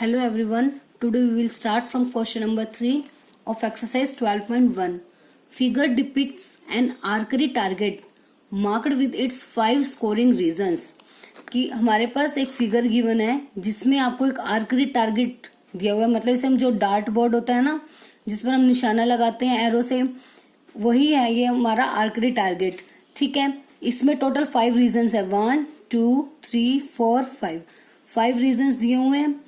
Hello everyone. Today we will start from question number 3 of exercise 12.1. Figure depicts an archery target marked with its 5 scoring regions. कि हमारे पास एक figure given है जिसमें आपको एक आर्करी target दिया हुआ है, मतलब इसे हम जो डार्ट बोर्ड होता है ना जिस पर हम निशाना लगाते हैं एरो से, वही है ये हमारा आर्करी टारगेट. ठीक है, इसमें टोटल 5 रीजन्स है. 1 2 3 4 5 5 रीजन्स दिए हुए हैं.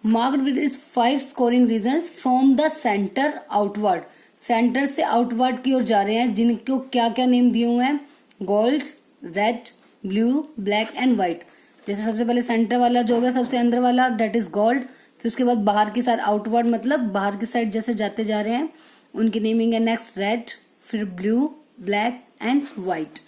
Marked with is 5 scoring regions from the centre outward. Centre से आउटवर्ड की ओर जा रहे हैं, जिनको क्या क्या नेम दिए हुए हैं? Gold, red, blue, black and white. जैसे सबसे पहले सेंटर वाला जो होगा सबसे अंदर वाला, डेट इज गोल्ड. फिर उसके बाद बाहर की साइड आउटवर्ड, मतलब बाहर की साइड जैसे जाते जा रहे हैं उनकी नेमिंग है. नेक्स्ट रेड, फिर ब्लू, ब्लैक एंड व्हाइट.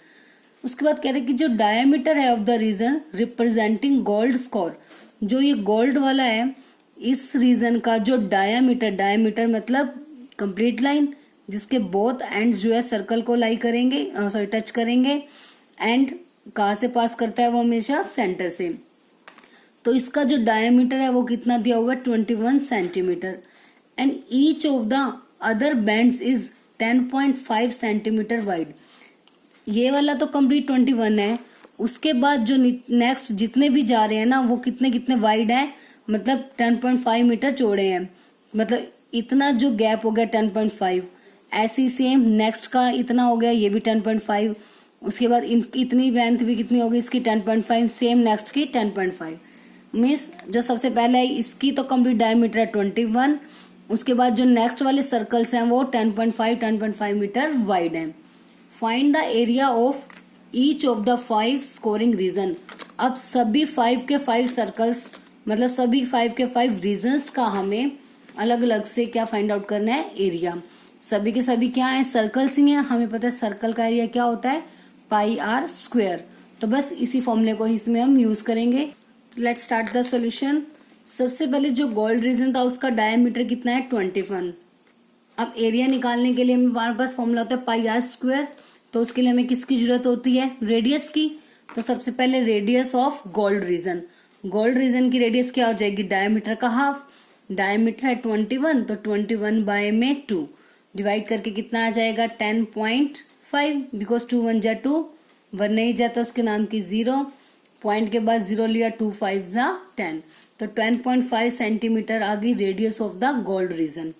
उसके बाद कह रहे हैं कि जो डायमीटर है of the region representing gold score, जो ये गोल्ड वाला है इस रीजन का जो डायमीटर मतलब कंप्लीट लाइन जिसके बोथ एंड्स जो है सर्कल को लाई करेंगे, टच करेंगे, एंड कहाँ से पास करता है वो हमेशा सेंटर से. तो इसका जो डायमीटर है वो कितना दिया हुआ है? 21 centimetre. And each of the other bands is 10.5 centimetre wide. ये वाला तो कंप्लीट 21 है. उसके बाद जो नेक्स्ट जितने भी जा रहे हैं ना वो कितने कितने वाइड है, मतलब 10.5 मीटर चौड़े हैं. मतलब इतना जो गैप हो गया 10.5. ऐसी सेम नेक्स्ट का इतना हो गया, ये भी 10.5. उसके बाद इतनी लेंथ भी कितनी होगी इसकी? 10.5. सेम नेक्स्ट की 10.5. मीन्स जो सबसे पहले है इसकी तो कंप्लीट डायमीटर है 21. उसके बाद जो नेक्स्ट वाले सर्कल्स हैं वो 10.5 मीटर वाइड हैं. Find the area of each of the 5 scoring region. अब सभी 5 के 5 सर्कल्स, मतलब सभी 5 के 5 रीजन्स का हमें अलग अलग से क्या फाइंड आउट करना है? एरिया. सभी के सभी क्या है? सर्कल्स ही है. हमें पता है सर्कल का एरिया क्या होता है? पाई आर स्क्वायर. तो बस इसी फॉर्मूले को इसमें हम यूज करेंगे. Let's start the solution. सबसे पहले जो गोल्ड रीजन था उसका डायमीटर कितना है? 21. अब एरिया निकालने के लिए हमारे पास फॉर्मूला होता है पाई आर स्क्वायर. तो उसके लिए हमें किसकी जरूरत होती है? रेडियस की. तो सबसे पहले radius of gold reason. Gold reason की रेडियस क्या हो जाएगी? डायमीटर का हाफ. डायमीटर है 21, तो 21 बाय में 2 डिवाइड करके कितना आ जाएगा? 10.5. बिकॉज 2 1 जा 2, 1 नहीं जाता उसके नाम की 0. पॉइंट के बाद 0 लिया, 2 5 जा 10. तो 10.5 सेंटीमीटर आ गई radius of the gold reason.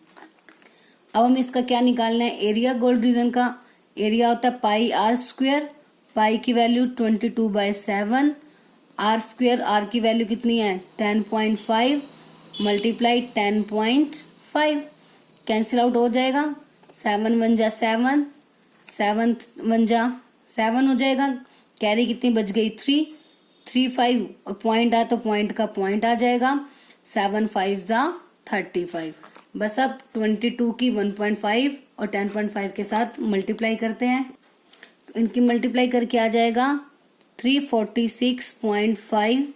अब हम इसका क्या निकालना है? एरिया गोल्ड रीजन का. एरिया होता है पाई आर स्क्वायर. पाई की वैल्यू 22/7. आर स्क्वायर, आर की वैल्यू कितनी है? 10.5 मल्टीप्लाई 10.5. कैंसिल आउट हो जाएगा. 7 1 जा 7, 7 1 जा 7 हो जाएगा. कैरी कितनी बच गई? 3 3 5 और पॉइंट आ तो पॉइंट का पॉइंट आ जाएगा. 7 5 जा 35. बस अब 22 की 1.5 और 10.5 के साथ मल्टीप्लाई करते हैं. तो इनकी मल्टीप्लाई करके आ जाएगा 346.5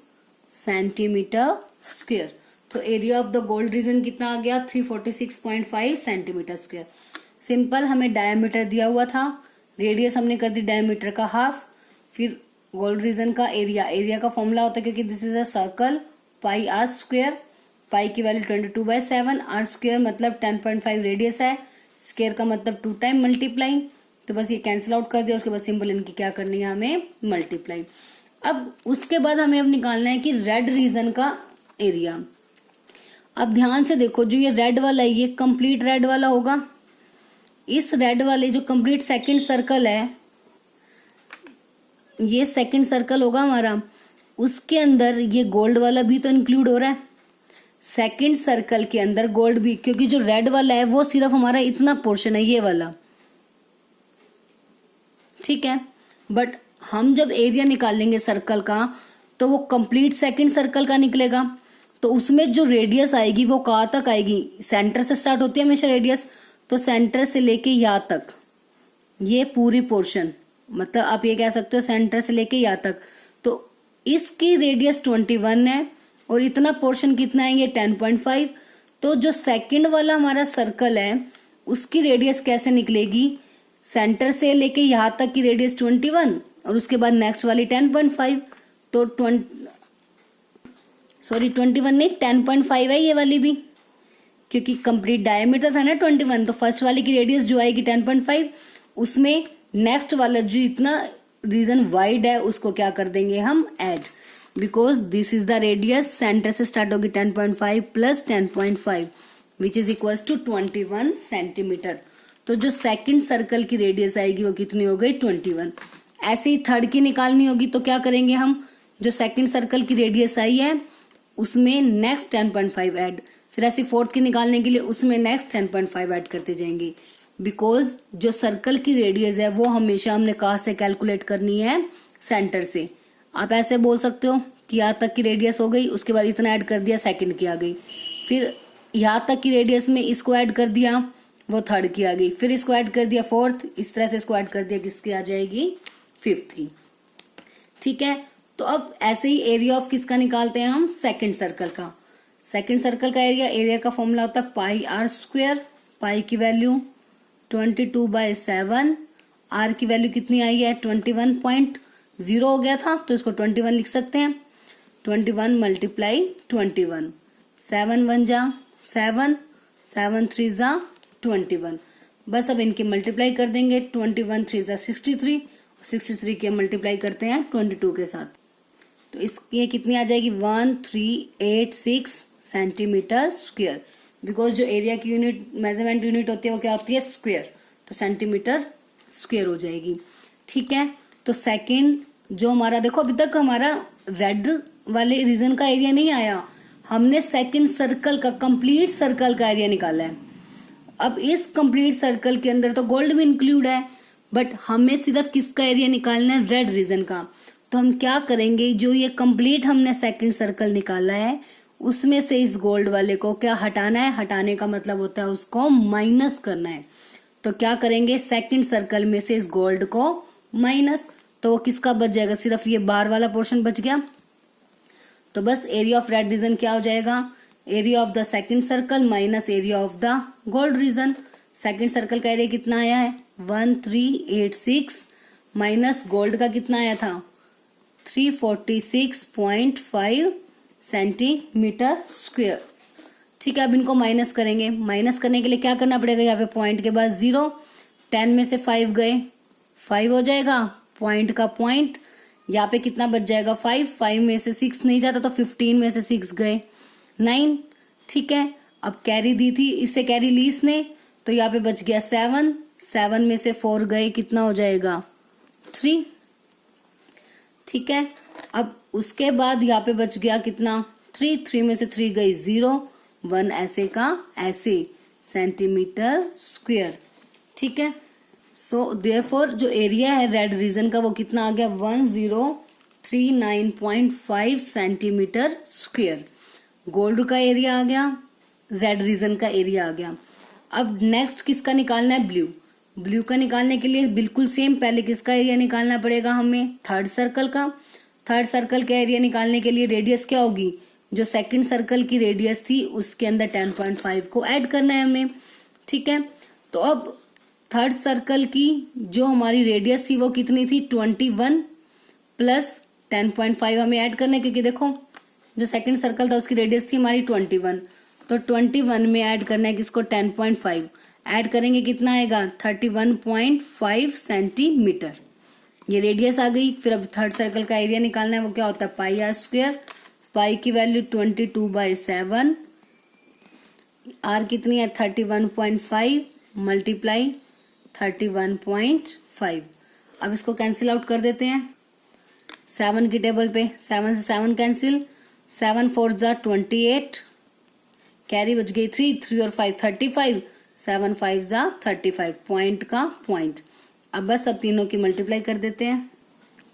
सेंटीमीटर स्क्वायर. तो area of the gold region कितना आ गया? 346.5 सेंटीमीटर स्क्वायर. सिंपल. हमें डायमीटर दिया हुआ था, रेडियस हमने कर दी डायमीटर का हाफ. फिर गोल्ड रीजन का एरिया. एरिया का फॉर्मूला होता है, क्योंकि this is a circle, pi r square. Pi की वैल्यू 22/7. आर स्क्वायर मतलब 10.5 रेडियस है. स्क्वायर का मतलब 2 टाइम मल्टीप्लाई. तो बस ये कैंसिल आउट कर दिया. उसके बाद सिंपल इनकी क्या करनी है? हमें मल्टीप्लाई. अब उसके बाद हमें अब निकालना है कि रेड रीजन का एरिया. अब ध्यान से देखो, जो ये रेड वाला है ये कंप्लीट रेड वाला होगा. इस रेड वाले जो कंप्लीट सेकंड सर्कल है, ये सेकंड सर्कल होगा हमारा. उसके अंदर ये गोल्ड वाला भी तो इंक्लूड हो रहा है. सेकंड सर्कल के अंदर गोल्ड भी, क्योंकि जो रेड वाला है वो सिर्फ हमारा इतना पोर्शन है, ये वाला. ठीक है. बट हम जब एरिया निकालेंगे सर्कल का तो वो कंप्लीट सेकंड सर्कल का निकलेगा. तो उसमें जो रेडियस आएगी वो कहाँ तक आएगी? सेंटर से स्टार्ट होती है हमेशा रेडियस. तो सेंटर से लेके यहाँ तक ये पूरी पोर्शन, मतलब आप ये कह सकते हो सेंटर से लेके यहाँ तक. तो इसकी रेडियस 21 है और इतना पोर्शन कितना आएंगे? 10.5. तो जो सेकंड वाला हमारा सर्कल है उसकी रेडियस कैसे निकलेगी? सेंटर से लेके यहाँ तक की रेडियस 21 और उसके बाद नेक्स्ट वाली 10.5. तो सॉरी 21 नहीं, 10.5 है ये वाली भी, क्योंकि कंप्लीट डायमीटर था ना 21, तो फर्स्ट वाले की रेडियस जो आएगी 10.5, उसमें नेक्स्ट वाला जो इतना रीजन वाइड है उसको क्या कर देंगे हम add, because this is the radius, centre से स्टार्ट होगी 10.5 plus 10.5 which is equals to 21 centimetre. तो जो सेकंड सर्कल की रेडियस आएगी वो कितनी हो गई 21। ऐसे ही थर्ड की निकालनी होगी तो क्या करेंगे हम, जो सेकंड सर्कल की रेडियस आई है उसमें नेक्स्ट 10.5 ऐड, फिर ऐसे फोर्थ की निकालने के लिए उसमें नेक्स्ट 10.5 ऐड करते जाएंगे, बिकॉज जो सर्कल की रेडियस है वो हमेशा हमने कहाँ से कैलकुलेट करनी है, सेंटर से। आप ऐसे बोल सकते हो कि यहाँ तक की रेडियस हो गई, उसके बाद इतना ऐड कर दिया, सेकंड की आ गई, फिर यहाँ तक की रेडियस में इसको ऐड कर दिया, वो थर्ड की आ गई, फिर इसको ऐड कर दिया फोर्थ, इस तरह से इसको ऐड कर दिया, किसकी आ जाएगी फिफ्थ की। ठीक है, तो अब ऐसे ही एरिया ऑफ किसका निकालते हैं हम, सेकंड सर्कल का। सेकंड सर्कल का एरिया का फॉर्मूला होता है पाई आर स्क्वायर, पाई की वैल्यू 22/7, आर की वैल्यू कितनी आई है 21.0 हो गया था, तो इसको 21 लिख सकते हैं, 21 मल्टीप्लाई 21, 7 1 जा 7, 7 3 जा 21, बस अब इनके मल्टीप्लाई कर देंगे, 21 3 जा 63, 63 के मल्टीप्लाई करते हैं 22 के साथ, तो इसकी कितनी आ जाएगी 1386 सेंटीमीटर स्क्वायर, बिकॉज जो एरिया की यूनिट, मेजरमेंट यूनिट होती है वो क्या होती है स्क्वायर, तो सेंटीमीटर स्क्वायर हो जाएगी। ठीक है, तो सेकंड जो हमारा, देखो अभी तक हमारा रेड वाले रीजन का एरिया नहीं आया, हमने सेकंड सर्कल का, कंप्लीट सर्कल का एरिया निकाला है। अब इस कंप्लीट सर्कल के अंदर तो गोल्ड भी इंक्लूड है, बट हमें सिर्फ किसका एरिया निकालना है, रेड रीजन का। तो हम क्या करेंगे, जो ये कंप्लीट हमने सेकंड सर्कल निकाला है उसमें से इस गोल्ड वाले को क्या हटाना है, हटाने का मतलब होता है उसको माइनस करना है। तो क्या करेंगे, सेकंड सर्कल में से इस गोल्ड को माइनस, तो वो किसका बच जाएगा, सिर्फ ये बार वाला पोर्शन बच गया। तो बस एरिया ऑफ रेड रीजन क्या हो जाएगा, area of the second circle minus area of the gold reason. Second circle का एरिया कितना आया है 1386 माइनस गोल्ड का कितना आया था 346.5 सेंटीमीटर स्क्वायर। ठीक है, अब इनको माइनस करेंगे, माइनस करने के लिए क्या करना पड़ेगा, यहाँ पे पॉइंट के बाद 0, 10 में से 5 गए, 5 हो जाएगा, पॉइंट का पॉइंट, यहाँ पे कितना बच जाएगा 5, 5 में से 6 नहीं जाता तो 15 में से 6 गए 9। ठीक है, अब कैरी दी थी, इससे कैरी ली इसने, तो यहाँ पे बच गया 7, 7 में से 4 गए, कितना हो जाएगा 3। ठीक है, अब उसके बाद यहाँ पे बच गया कितना 3, 3 में से 3 गई 0, 1 ऐसे का ऐसे सेंटीमीटर स्क्वायर। ठीक है, सो देयरफॉर जो एरिया है रेड रीजन का वो कितना आ गया 1039.5 सेंटीमीटर स्क्वायर। गोल्ड का एरिया आ गया, रेड रीजन का एरिया आ गया। अब नेक्स्ट किसका निकालना है, ब्लू। ब्लू का निकालने के लिए बिल्कुल सेम, पहले किसका एरिया निकालना पड़ेगा हमें, थर्ड सर्कल का। थर्ड सर्कल का एरिया निकालने के लिए रेडियस क्या होगी, जो सेकंड सर्कल की रेडियस थी उसके अंदर 10.5 को ऐड करना है हमें। ठीक है, तो अब थर्ड सर्कल की जो हमारी रेडियस थी वो कितनी थी 21 प्लस 10.5 हमें ऐड करना है, क्योंकि देखो जो सेकंड सर्कल था उसकी रेडियस थी हमारी 21, तो 21 में ऐड करना है किसको 10.5, ऐड करेंगे कितना आएगा 31.5 सेंटीमीटर, ये रेडियस आ गई। फिर अब थर्ड सर्कल का एरिया निकालना है, वो क्या होता है पाई आर स्क्वायर, पाई की वैल्यू 22/7, आर कितनी है 31.5 मल्टीप्लाई 31.5। अब इसको कैंसिल आउट कर देते हैं 7 की टेबल पे, 7 से 7 कैंसिल, 7 4 जा 28, कैरी बच गई 3, 3 और 5 35, 7 5 जा 35, पॉइंट का पॉइंट। अब बस अब तीनों की मल्टीप्लाई कर देते हैं,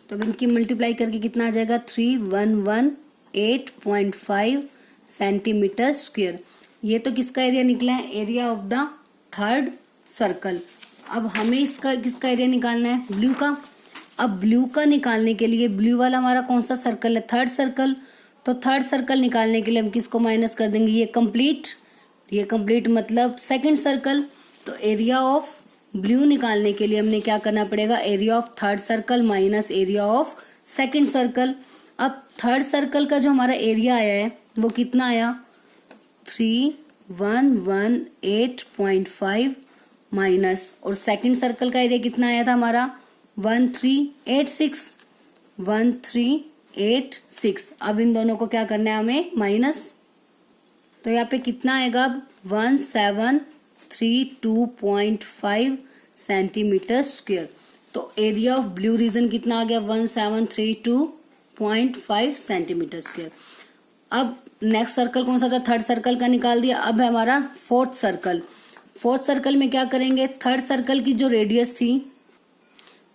तो अब इनकी मल्टीप्लाई करके कितना आ जाएगा 3118.5 सेंटीमीटर स्क्वायर। ये तो किसका एरिया निकला है, area of the third circle. अब हमें इसका किसका एरिया निकालना है, ब्लू का। अब ब्लू का निकालने के लिए, ब्लू वाला हमारा कौन सा सर्कल है, थर्ड सर्कल, तो थर्ड सर्कल निकालने के लिए हम किसको माइनस कर देंगे, ये कंप्लीट मतलब सेकंड सर्कल। तो एरिया ऑफ ब्लू निकालने के लिए हमने क्या करना पड़ेगा, area of third circle minus area of second circle. अब थर्ड सर्कल का जो हमारा एरिया आया है वो कितना आया, 3118.5 माइनस, और सेकंड सर्कल का एरिया कितना आया था हमारा 1386। अब इन दोनों को क्या करना है हमें, माइनस। तो यहाँ पे कितना आएगा अब 1732.5 सेंटीमीटर स्क्वायर। तो एरिया ऑफ ब्लू रीजन कितना आ गया, 1732.5 सेंटीमीटर स्क्वायर। अब नेक्स्ट सर्कल कौन सा था, थर्ड सर्कल का निकाल दिया। अब है हमारा फोर्थ सर्कल। फोर्थ सर्कल में क्या करेंगे, थर्ड सर्कल की जो रेडियस थी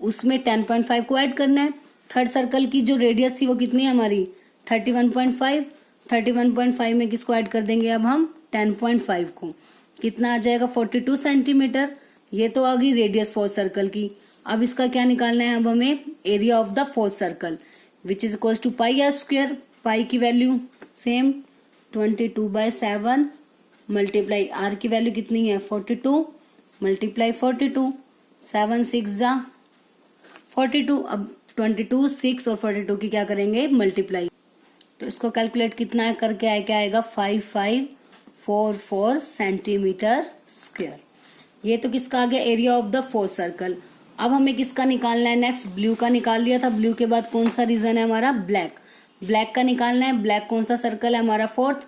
उसमें 10.5 को ऐड करना है। थर्ड सर्कल की जो रेडियस थी वो कितनी है हमारी 31.5। 31.5 में किसको ऐड कर देंगे अब हम 10.5 को, कितना आ जाएगा 42 सेंटीमीटर। ये तो आ गई रेडियस फोर्थ सर्कल की। अब इसका क्या निकालना है अब हमें, area of the fourth circle which is equal to pi r square. Pi की वैल्यू सेम 22/7 मल्टीप्लाई आर की वैल्यू कितनी है 42 मल्टीप्लाई 42, 7 6 जा 42। अब 22 6 और 42 की क्या करेंगे मल्टीप्लाई, तो इसको कैलकुलेट कितना है करके आए, क्या आएगा 5544 सेंटीमीटर स्क्वायर। ये तो किसका आ गया area of the fourth circle. अब हमें किसका निकालना है, नेक्स्ट ब्लू का निकाल लिया था। ब्लू के बाद कौन सा रीजन है हमारा, ब्लैक। ब्लैक का निकालना है। ब्लैक कौन सा सर्कल है हमारा, फोर्थ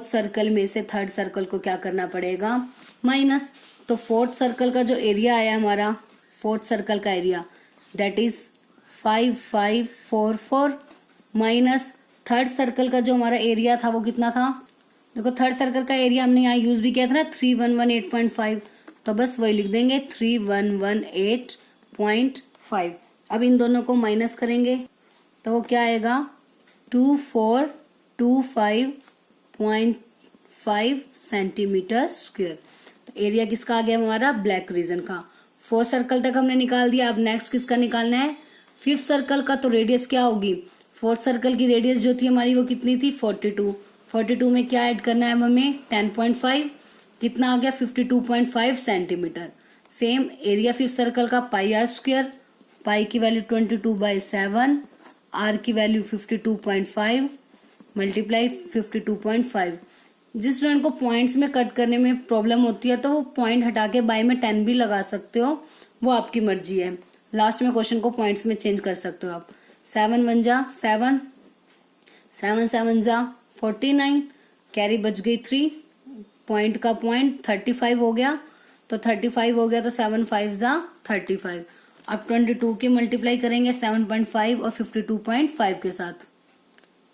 सर्कल में से थर्ड सर्कल को क्या करना पड़ेगा, माइनस। तो फोर्थ सर्कल का जो एरिया आया हमारा, फोर्थ सर्कल का area that is 5544 minus third circle का जो हमारा एरिया था वो कितना था, देखो थर्ड सर्कल का एरिया हमने यहाँ यूज भी किया था ना 3118.5, तो बस वही लिख देंगे 3118.5। अब इन दोनों को माइनस करेंगे तो वो क्या आएगा 2425.5 सेंटीमीटर स्क्वायर। तो एरिया किसका आ गया हमारा, ब्लैक रीजन का। फोर्थ सर्कल तक हमने निकाल दिया। अब नेक्स्ट किसका निकालना है, फिफ्थ सर्कल का। तो रेडियस क्या होगी, फोर्थ सर्कल की रेडियस जो थी हमारी वो कितनी थी 42। 42 में क्या ऐड करना है हमें 10.5, कितना आ गया 52.5 centimetre. Same area fifth circle का पाई आर स्क्वायर। पाई की वैल्यू 22/7, आर की वैल्यू 52.5 मल्टीप्लाई 52.5। जिस स्टूडेंट को पॉइंट्स में कट करने में प्रॉब्लम होती है तो वो पॉइंट हटा के बाय में 10 भी लगा सकते हो, वो आपकी मर्जी है। लास्ट में क्वेश्चन को पॉइंट्स में चेंज कर सकते हो आप। 7 1 जा 7, 7 7 जा 49, कैरी बच गई 3, पॉइंट का पॉइंट 35 हो गया, तो 35 हो गया तो 7 5 जा 35। अब 22 के मल्टीप्लाई करेंगे 7.5 और 52.5 के साथ,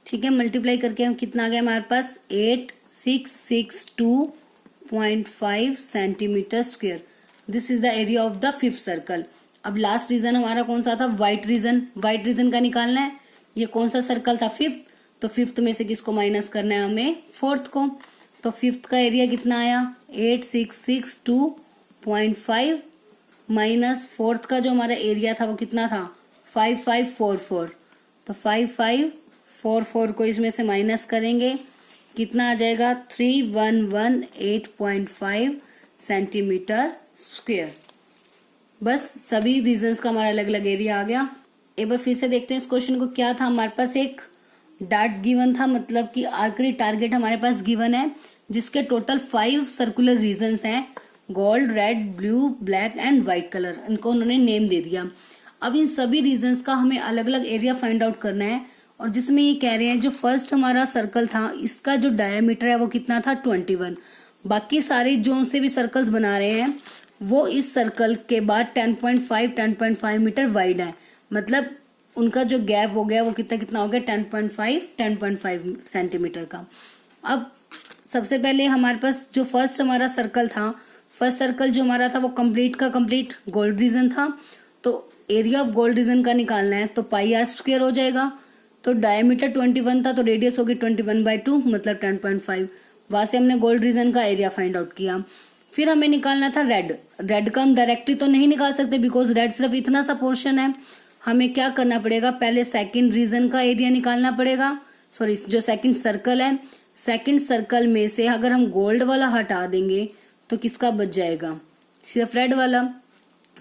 ठीक है। मल्टीप्लाई करके हम कितना आ गया हमारे पास 8662.5 centimetre square. This is the area of the fifth circle. अब लास्ट रीजन हमारा कौन सा था, व्हाइट रीजन। व्हाइट रीजन का निकालना है। ये कौन सा सर्कल था, फिफ्थ। तो फिफ्थ में से किसको माइनस करना है हमें, फोर्थ को। तो फिफ्थ का एरिया कितना आया 8662.5 माइनस फोर्थ का जो हमारा एरिया था वो कितना था 5544। तो 5544 को इसमें से माइनस करेंगे, कितना आ जाएगा 3118.5 सेंटीमीटर स्क्वायर। बस सभी रीजंस का हमारा अलग अलग एरिया आ गया। एक बार फिर से देखते हैं इस क्वेश्चन को। क्या था हमारे पास, एक डार्ट गिवन था, मतलब कि आर्करी टारगेट हमारे पास गिवन है जिसके टोटल 5 सर्कुलर रीजंस हैं, gold, red, blue, black and white colour. इनको उन्होंने नेम दे दिया। अब इन सभी रीजंस का हमें अलग अलग एरिया फाइंड आउट करना है, और जिसमें ये कह रहे हैं जो फर्स्ट हमारा सर्कल था इसका जो डायमीटर है वो कितना था 21। बाकी सारे जो से भी सर्कल्स बना रहे हैं वो इस सर्कल के बाद 10.5 मीटर वाइड है, मतलब उनका जो गैप हो गया वो कितना हो गया 10.5 सेंटीमीटर का। अब सबसे पहले हमारे पास जो फर्स्ट हमारा सर्कल था, फर्स्ट सर्कल जो हमारा था वो कंप्लीट का कंप्लीट गोल्ड रीजन था। तो एरिया ऑफ गोल्ड रीजन का निकालना है तो पाई आर स्क्वायर हो जाएगा। तो डायमीटर 21 था तो रेडियस होगी 21/2 मतलब 10.5। वहां से हमने गोल्ड रीजन का एरिया फाइंड आउट किया। फिर हमें निकालना था रेड। रेड का हम डायरेक्टली तो नहीं निकाल सकते बिकॉज रेड सिर्फ इतना सा पोर्शन है। हमें क्या करना पड़ेगा, पहले सेकंड रीजन का एरिया निकालना पड़ेगा। सॉरी, जो सेकंड सर्कल है, सेकंड सर्कल में से अगर हम गोल्ड वाला हटा देंगे तो किसका बच जाएगा, सिर्फ रेड वाला।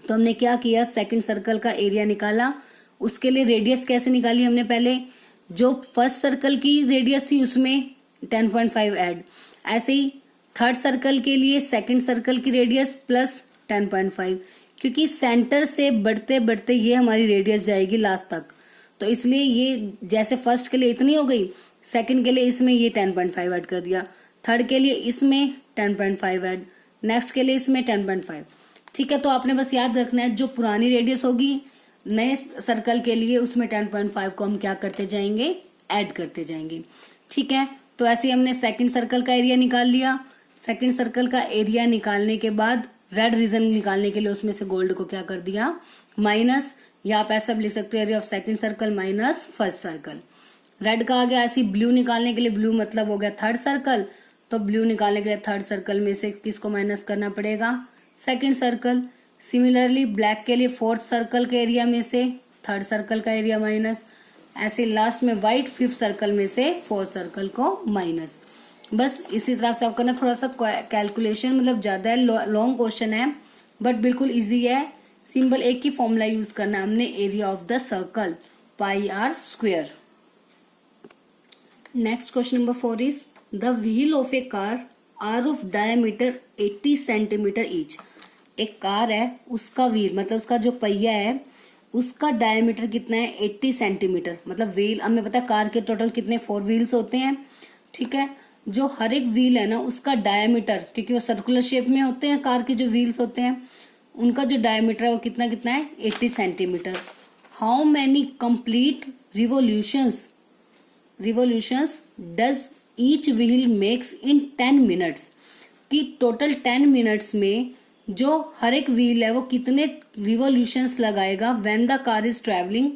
तो हमने क्या किया, सेकंड सर्कल का एरिया निकाला। उसके लिए रेडियस कैसे निकाली हमने, पहले जो फर्स्ट सर्कल की रेडियस थी उसमें 10.5 ऐड, ऐसे ही थर्ड सर्कल के लिए सेकंड सर्कल की रेडियस प्लस 10.5, क्योंकि सेंटर से बढ़ते बढ़ते ये हमारी रेडियस जाएगी लास्ट तक, तो इसलिए ये जैसे फर्स्ट के लिए इतनी हो गई, सेकंड के लिए इसमें ये 10.5 ऐड कर दिया, थर्ड के लिए इसमें 10.5 ऐड, नेक्स्ट के लिए इसमें 10.5। ठीक है, तो आपने बस याद रखना है जो पुरानी रेडियस होगी नए सर्कल के लिए उसमें 10.5 को हम क्या करते जाएंगे, ऐड करते जाएंगे। ठीक है, तो ऐसे ही हमने सेकंड सर्कल का एरिया निकाल लिया। सेकंड सर्कल का एरिया निकालने के बाद रेड रीजन निकालने के लिए उसमें से गोल्ड को क्या कर दिया, माइनस, या आप ऐसा भी लिख सकते हो area of second circle minus first circle. Red का आ गया, ऐसी ब्लू निकालने के लिए, ब्लू मतलब हो गया थर्ड सर्कल, तो ब्लू निकालने के लिए थर्ड सर्कल में से किसको माइनस करना पड़ेगा, सेकंड सर्कल। सिमिलरली ब्लैक के लिए फोर्थ सर्कल के एरिया में से थर्ड सर्कल का एरिया माइनस, ऐसे लास्ट में व्हाइट फिफ्थ सर्कल में से फोर्थ सर्कल को माइनस। बस इसी तरह से आपका ना थोड़ा सा कैलकुलेशन मतलब ज्यादा है, लॉन्ग क्वेश्चन है बट बिल्कुल इजी है। सिंपल एक ही फॉर्मूला यूज करना है हमने, area of the circle pi r square. Next question number 4 is the wheel of a car are of diameter 80 centimetre each. एक कार है, उसका व्हील मतलब उसका जो पहिया है उसका डायमीटर कितना है, 80 सेंटीमीटर। मतलब व्हील हमें पता है कार के टोटल कितने 4 व्हील्स होते हैं। ठीक है, जो हर एक व्हील है ना उसका डायमीटर, क्योंकि वो सर्कुलर शेप में होते हैं कार के जो व्हील्स होते हैं, उनका जो डायमीटर है वो कितना कितना है, 80 centimetre. How many complete revolutions does each wheel makes in 10 minutes. कि टोटल 10 मिनट्स में जो हर एक व्हील है वो कितने रिवोल्यूशंस लगाएगा when the car is travelling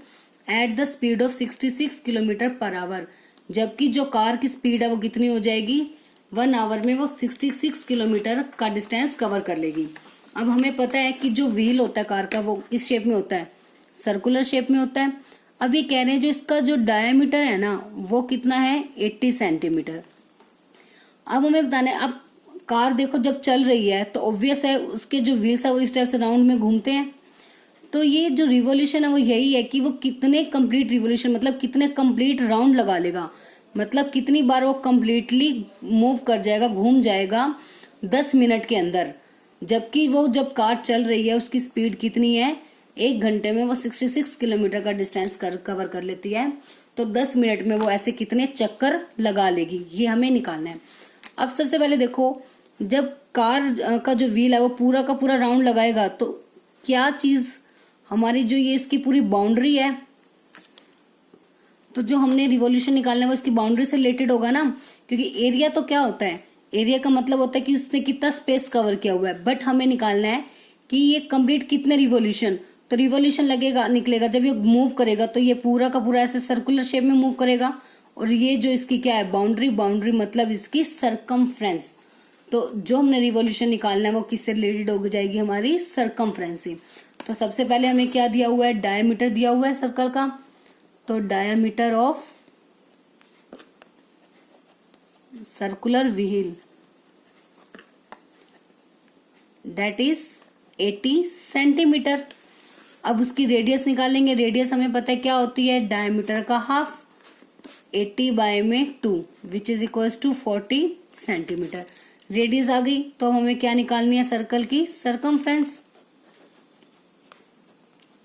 at the speed of 66 kilometre per hour. जबकि जो कार की स्पीड है वो कितनी हो जाएगी, 1 आवर में वो 66 किलोमीटर का डिस्टेंस कवर कर लेगी। अब हमें पता है कि जो व्हील होता है कार का वो किस शेप में होता है, सर्कुलर शेप में होता है। अब ये कह रहे हैं जो इसका जो डायमीटर है ना वो कितना है, 80 सेंटीमीटर। अब हमें बताना है, अब कार देखो जब चल रही है तो ऑब्वियस है उसके जो व्हील्स है वो इस टाइप से राउंड में घूमते हैं। तो ये जो रिवोल्यूशन है वो यही है कि वो कितने कंप्लीट रिवोल्यूशन मतलब कितने कंप्लीट राउंड लगा लेगा, मतलब कितनी बार वो कंप्लीटली मूव कर जाएगा, घूम जाएगा 10 मिनट के अंदर। जबकि वो जब कार चल रही है उसकी स्पीड कितनी है, 1 घंटे में वो 66 किलोमीटर का डिस्टेंस कवर कर लेती है। तो 10 मिनट में वो ऐसे कितने चक्कर लगा लेगी, ये हमें निकालना है। अब सबसे पहले देखो, जब कार का जो व्हील है वो पूरा का पूरा राउंड लगाएगा तो क्या चीज हमारी जो ये इसकी पूरी बाउंड्री है, तो जो हमने रिवॉल्यूशन निकालना है वो इसकी बाउंड्री से रिलेटेड होगा ना। क्योंकि एरिया तो क्या होता है, एरिया का मतलब होता है कि उसने कितना स्पेस कवर किया हुआ है, बट हमें निकालना है कि ये कंप्लीट कितने रिवॉल्यूशन। तो रिवॉल्यूशन लगेगा निकलेगा जब ये मूव करेगा तो ये पूरा का पूरा ऐसे सर्कुलर शेप में मूव करेगा। और ये जो इसकी क्या है, बाउंड्री मतलब इसकी सरकमफ्रेंस। तो जो हमने रिवॉल्यूशन निकालना है वो किससे रिलेटेड हो जाएगी, हमारी सरकमफ्रेंस से। तो सबसे पहले हमें क्या दिया हुआ है, डायमीटर दिया हुआ है सर्कल का। तो diameter of circular wheel that is 80 centimetre. अब उसकी रेडियस निकालेंगे। रेडियस हमें पता है क्या होती है, डायमीटर का हाफ, 80 बाय में 2 which is equals to 40 centimetre. Radius आ गई तो हमें क्या निकालनी है, सर्कल की circumference.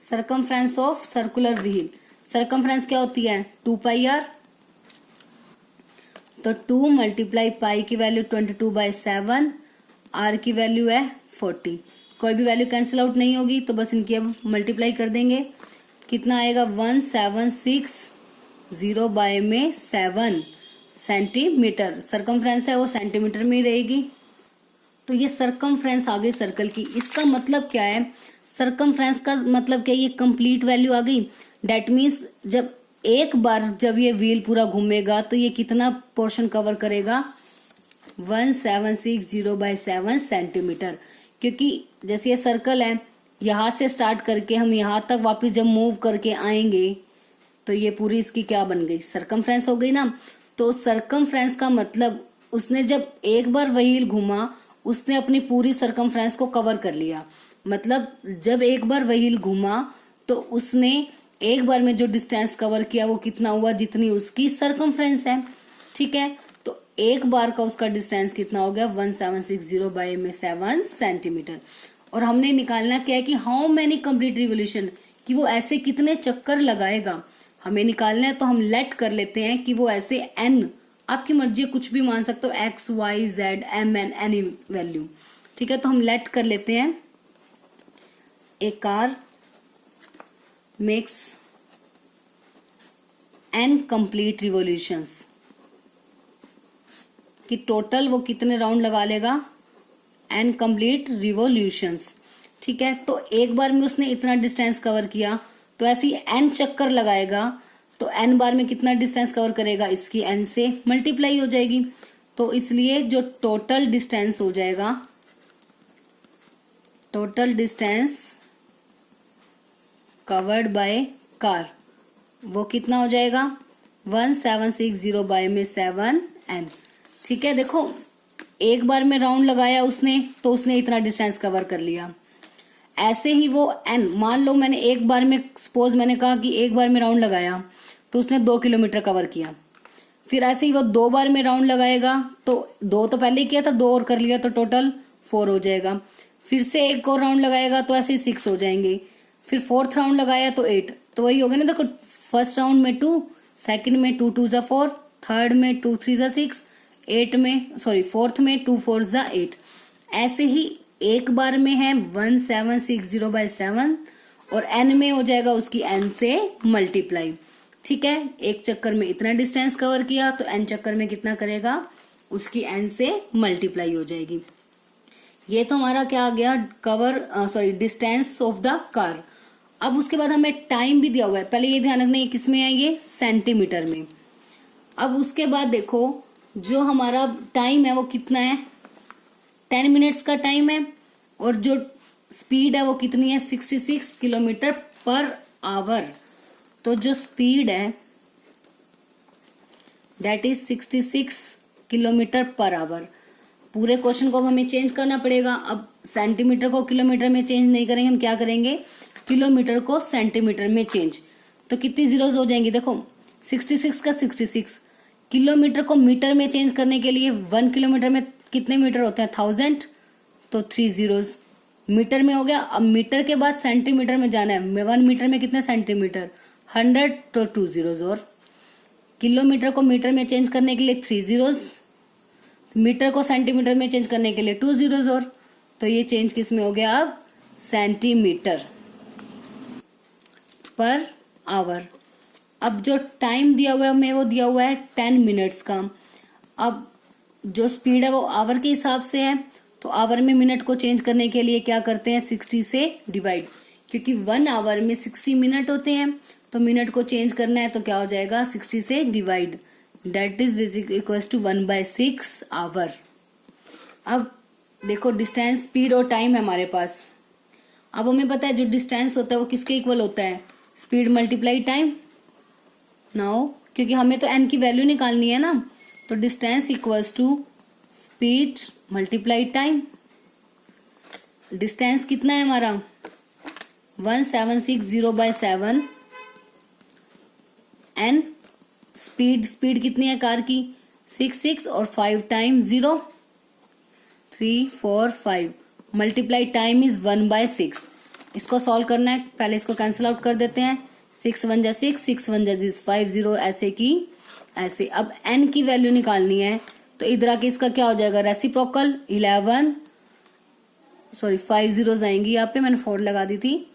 Circumference of circular wheel, circumference क्या होती है, 2 पाई आर। तो 2 मल्टीप्लाई पाई की वैल्यू 22/7, आर की वैल्यू है 40। कोई भी वैल्यू कैंसिल आउट नहीं होगी तो बस इनकी अब मल्टीप्लाई कर देंगे। कितना आएगा, 1760 बाय में 7 सेंटीमीटर। सरकमफ्रेंस है वो सेंटीमीटर में ही रहेगी। तो ये सरकमफ्रेंस आ गई सर्कल की। इसका मतलब क्या है, सरकमफ्रेंस का मतलब क्या, ये कंप्लीट वैल्यू आ गई। डेट मीन्स जब एक बार जब ये व्हील पूरा घूमेगा तो ये कितना पोर्शन कवर करेगा, 1760/7 सेंटीमीटर। क्योंकि जैसे ये सर्कल है, यहां से स्टार्ट करके हम यहां तक वापस जब मूव करके आएंगे तो ये पूरी इसकी क्या बन गई, सरकमफ्रेंस हो गई ना। तो सरकमफ्रेंस का मतलब उसने जब एक बार व्हील घूमा उसने अपनी पूरी सरकमफ्रेंस को कवर कर लिया। मतलब जब एक बार व्हील घूमा तो उसने एक बार में जो डिस्टेंस कवर किया वो कितना हुआ, जितनी उसकी सरकमफ्रेंस है। ठीक है, तो एक बार का उसका डिस्टेंस कितना हो गया 1760 बाय में 7 सेंटीमीटर। और हमने निकालना क्या है कि हाउ मैनी कंप्लीट रिवोल्यूशन, कि वो ऐसे कितने चक्कर लगाएगा हमें निकालना है। तो हम लेट कर लेते हैं कि वो ऐसे n, आपकी मर्जी कुछ भी मान सकते हो, x y z m n any value. ठीक है, तो हम लेट कर लेते हैं a car makes n complete revolutions, कि टोटल वो कितने राउंड लगा लेगा, n कंप्लीट रिवोल्यूशंस। ठीक है, तो एक बार में उसने इतना डिस्टेंस कवर किया, तो ऐसे ही n चक्कर लगाएगा, तो n बार में कितना डिस्टेंस कवर करेगा, इसकी n से मल्टीप्लाई हो जाएगी। तो इसलिए जो टोटल डिस्टेंस हो जाएगा, total distance covered by car, वो कितना हो जाएगा 1760 बाय में 7n। ठीक है, देखो एक बार में राउंड लगाया उसने, तो उसने इतना डिस्टेंस कवर कर लिया। ऐसे ही वो n, मान लो मैंने एक बार में, सपोज मैंने कहा कि एक बार में राउंड लगाया तो उसने 2 किलोमीटर कवर किया। फिर ऐसे ही वो 2 बार में राउंड लगाएगा, तो 2 तो पहले ही किया था, 2 और कर लिया तो टोटल 4 हो जाएगा। फिर से एक और राउंड लगाएगा तो ऐसे ही 6 हो जाएंगे। फिर 4th राउंड लगाया तो 8, तो वही हो गया ना। देखो फर्स्ट राउंड में 2, सेकंड में 2 2 4, थर्ड में 2 3 6, 8 में सॉरी 4th में 2 4 8। ऐसे ही एक बार में है 1760 बाय 7 और n में हो जाएगा उसकी n से मल्टीप्लाई। ठीक है, एक चक्कर में इतना डिस्टेंस कवर किया, तो n चक्कर में कितना करेगा, उसकी n से मल्टीप्लाई हो जाएगी। ये तो हमारा क्या आ गया, डिस्टेंस ऑफ द कार। अब उसके बाद हमें टाइम भी दिया हुआ है, पहले ये ध्यान रखना, ये किस में है, ये सेंटीमीटर में। अब उसके बाद देखो जो हमारा टाइम है वो कितना है, 10 मिनट्स का टाइम है, और जो स्पीड है वो कितनी है 66 किलोमीटर पर आवर। तो जो स्पीड है that is 66 kilometre per hour. पूरे क्वेश्चन को अब हमें चेंज करना पड़ेगा। अब सेंटीमीटर को किलोमीटर में चेंज नहीं करेंगे, हम क्या करेंगे, किलोमीटर को सेंटीमीटर में चेंज। तो कितनी जीरोस हो जाएंगी, देखो 66 का 66, किलोमीटर को मीटर में चेंज करने के लिए 1 किलोमीटर में कितने मीटर होते हैं 1000, तो 3 जीरोस मीटर में हो गया। अब मीटर के बाद सेंटीमीटर में जाना है, 1 मीटर में कितने सेंटीमीटर 100, तो 2 जीरोस। और किलोमीटर को मीटर में चेंज करने के लिए 3 जीरोस, मीटर को सेंटीमीटर में चेंज करने के लिए 2 जीरोस। और तो ये चेंज किस में हो गया, अब सेंटीमीटर पर आवर। अब जो टाइम दिया हुआ है हमें वो दिया हुआ है 10 मिनट्स का। अब जो स्पीड है वो आवर के हिसाब से है, तो आवर में मिनट को चेंज करने के लिए क्या करते हैं 60 से डिवाइड, क्योंकि 1 आवर में 60 मिनट होते हैं, तो मिनट को चेंज करना है तो क्या हो जाएगा 60 से divide, that is equal to 1/6 hour. अब देखो डिस्टेंस, स्पीड और टाइम है हमारे पास। अब हमें पता है जो डिस्टेंस होता है वो किसके इक्वल होता है, स्पीड मल्टीप्लाई टाइम। नाउ क्योंकि हमें तो n की वैल्यू निकालनी है ना, तो distance equals to speed multiply time. Distance कितना है हमारा 1760 बाय 7 एन। स्पीड कितनी है कार की 66 और 5 टाइम 0 3 4 5 मल्टीप्लाई टाइम इज 1/6। इसको सॉल्व करना है, पहले इसको कैंसिल आउट कर देते हैं, 6 1 जा 6 6 1 जा 5 0 ऐसे की ऐसे। अब n की वैल्यू निकालनी है, तो इधर आके इसका क्या हो जाएगा रेसिप्रोकल 5 जीरोस आएंगी यहाँ पे, मैंने 4 लगा दी थी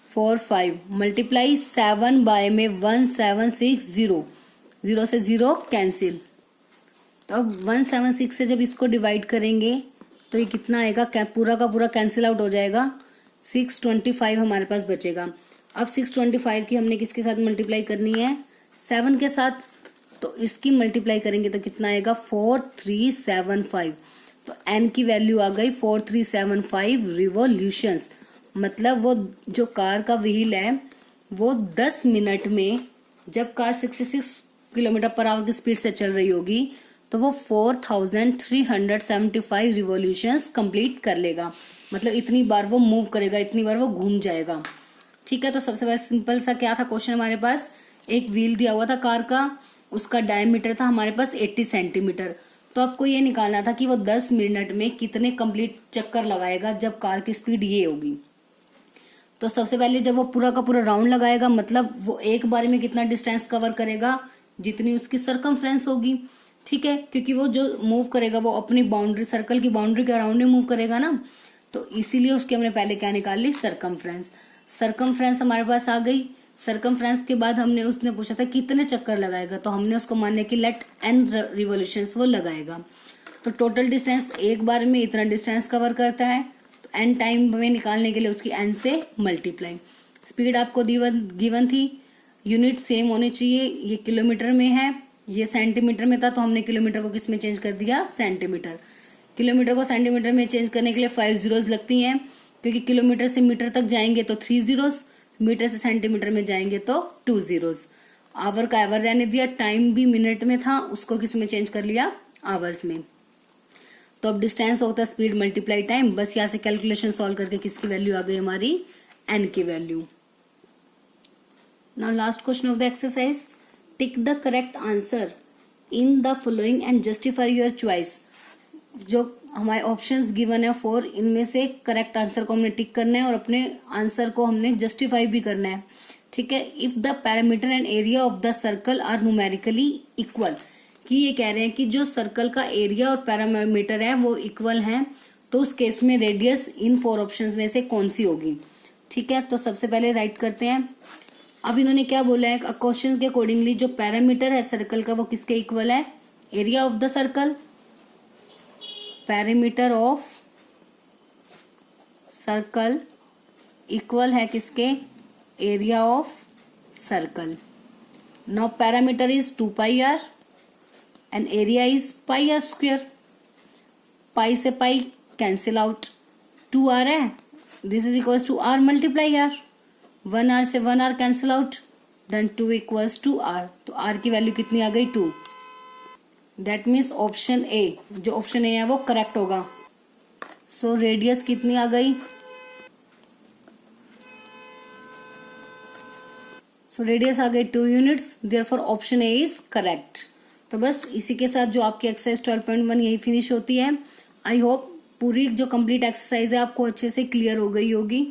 4 5 मल्टीप्लाई 7 बाय में 1760, 0 से 0 कैंसिल। तो अब 176 से जब इसको डिवाइड करेंगे तो ये कितना आएगा, पूरा का पूरा कैंसिल आउट हो जाएगा, 625 हमारे पास बचेगा। अब 625 की हमने किसके साथ मल्टीप्लाई करनी है 7 के साथ, तो इसकी मल्टीप्लाई करेंगे तो कितना आएगा 4375। तो n की वैल्यू आ गई 4375 रिवॉल्यूशंस। मतलब वो जो कार का व्हील है वो 10 मिनट में, जब कार 66 किलोमीटर पर आवर की स्पीड से चल रही होगी, तो वो 4375 रिवॉल्यूशंस कंप्लीट कर लेगा। मतलब इतनी बार वो मूव करेगा, इतनी बार वो घूम जाएगा। ठीक है, तो सबसे पहले सिंपल सा क्या था क्वेश्चन हमारे पास, एक व्हील दिया हुआ था कार का, उसका डायमीटर था हमारे पास 80 सेंटीमीटर। तो आपको ये निकालना था कि वो 10 मिनट में कितने कंप्लीट चक्कर लगाएगा जब कार की स्पीड ये होगी। तो सबसे पहले जब वो पूरा का पूरा राउंड लगाएगा, मतलब वो एक बार में कितना डिस्टेंस कवर करेगा, जितनी उसकी सरकमफ्रेंस होगी। ठीक है, क्योंकि वो जो मूव करेगा वो अपनी बाउंड्री, सर्कल की बाउंड्री के अराउंड ही मूव करेगा ना, तो इसीलिए उसके हमने पहले क्या निकाल ली, सरकमफ्रेंस। सरकमफ्रेंस हमारे पास आ गई। सरकमफ्रेंस के बाद हमने उसने पूछा था कितने चक्कर लगाएगा, तो हमने उसको मान लिया कि लेट एन रिवोल्यूशंस वो लगाएगा। तो टोटल डिस्टेंस एक बार में इतना डिस्टेंस कवर करता है, तो एन टाइम में निकालने के लिए उसकी एन से मल्टीप्लाई। स्पीड आपको गिवन थी, यूनिट सेम होनी चाहिए, ये किलोमीटर में है, ये सेंटीमीटर में था, तो हमने किलोमीटर को किस में चेंज कर दिया, सेंटीमीटर। किलोमीटर को सेंटीमीटर में चेंज करने के लिए 5 जीरोस लगती हैं, क्योंकि किलोमीटर से मीटर तक जाएंगे तो 3 जीरोस, मीटर से सेंटीमीटर में जाएंगे तो 2 जीरोस। आवर का एवर रहने दिया, टाइम भी मिनट में था, उसको किस में चेंज कर लिया, आवर्स में। तो अब डिस्टेंस होता है स्पीड मल्टीप्लाई टाइम, बस यहां से कैलकुलेशन सॉल्व करके किसकी वैल्यू आ गई हमारी, एन की value. Now last question of the exercise, tick the correct answer in the following and justify your choice. जो हमारे ऑप्शंस गिवन है 4, इनमें से करेक्ट आंसर को हमने टिक करना है और अपने आंसर को हमने जस्टिफाई भी करना है। ठीक है, if the parameter and area of the circle are numerically equal, कि ये कह रहे हैं कि जो सर्कल का एरिया और पैरामीटर है वो इक्वल हैं, तो उस केस में रेडियस इन 4 ऑप्शंस में से कौन सी होगी। ठीक है, तो सबसे पहले राइट करते हैं। अब इन्होंने क्या बोला है, क्वेश्चन के अकॉर्डिंगली जो पैरामीटर है सर्कल का वो किसके इक्वल है, area of the circle, perimeter of circle equal है किसके, area of circle. Now perimeter is 2 pi r and area is pi r square. Pi से पाई कैंसिल आउट, 2 आर है, this is equals to r multiply r, 1 r से 1 r cancel out, then 2 equals to r. तो r की value कितनी आ गई, 2। That means option A, जो option A है वो करेक्ट होगा। सो रेडियस कितनी आ गई, सो रेडियस आ गई 2 units, therefore option A is correct. तो बस इसी के साथ जो आपकी एक्सरसाइज 12.1 यही फिनिश होती है। आई होप पूरी जो कंप्लीट एक्सरसाइज है आपको अच्छे से क्लियर हो गई होगी।